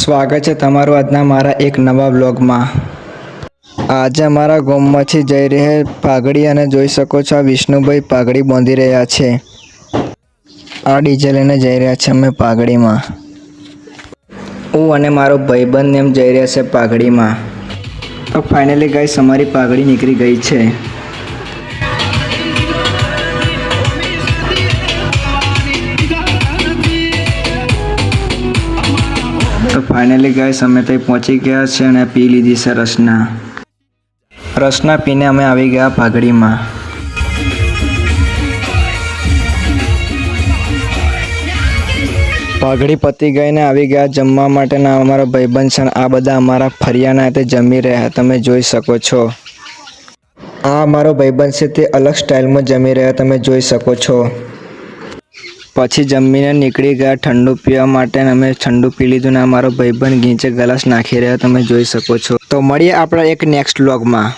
સ્વાગત છે તમારું આજના મારા એક નવા વ્લોગમાં। આજે અમારા ગામમાંથી જઈ રહ્યા પાઘડી અને જોઈ શકો છો આ વિષ્ણુભાઈ પાઘડી બાંધી રહ્યા છે। આ ડીજે લઈને જઈ રહ્યા છે અમે પાઘડીમાં। હું અને મારો ભાઈબંધ એમ જઈ રહ્યા છે પાઘડીમાં। તો ફાઇનલી ગાઈસ અમારી પાઘડી નીકળી ગઈ છે। તો ફાઇનલી ગાઈસ અમે ત્યાં પહોંચી ગયા છે અને પી લીધી છે રસના પીને અમે આવી ગયા પાઘડીમાં। પાઘડી પતી ગઈને આવી ગયા જમવા માટેના અમારા ભાઈબંધ છે। આ બધા અમારા ફરિયાના તે જમી રહ્યા તમે જોઈ શકો છો। આ અમારો ભાઈબંધ છે તે અલગ સ્ટાઇલમાં જમી રહ્યા તમે જોઈ શકો છો। પછી જમીને નીકળી ગયા ઠંડુ પીવા માટે અમે ઠંડુ પી લીધું ને અમારો ભાઈબંધ ગીંચે ગ્લાસ નાખી રહ્યા તમે જોઈ શકો છો। તો મળીએ આપણા એક નેક્સ્ટ વ્લોગમાં।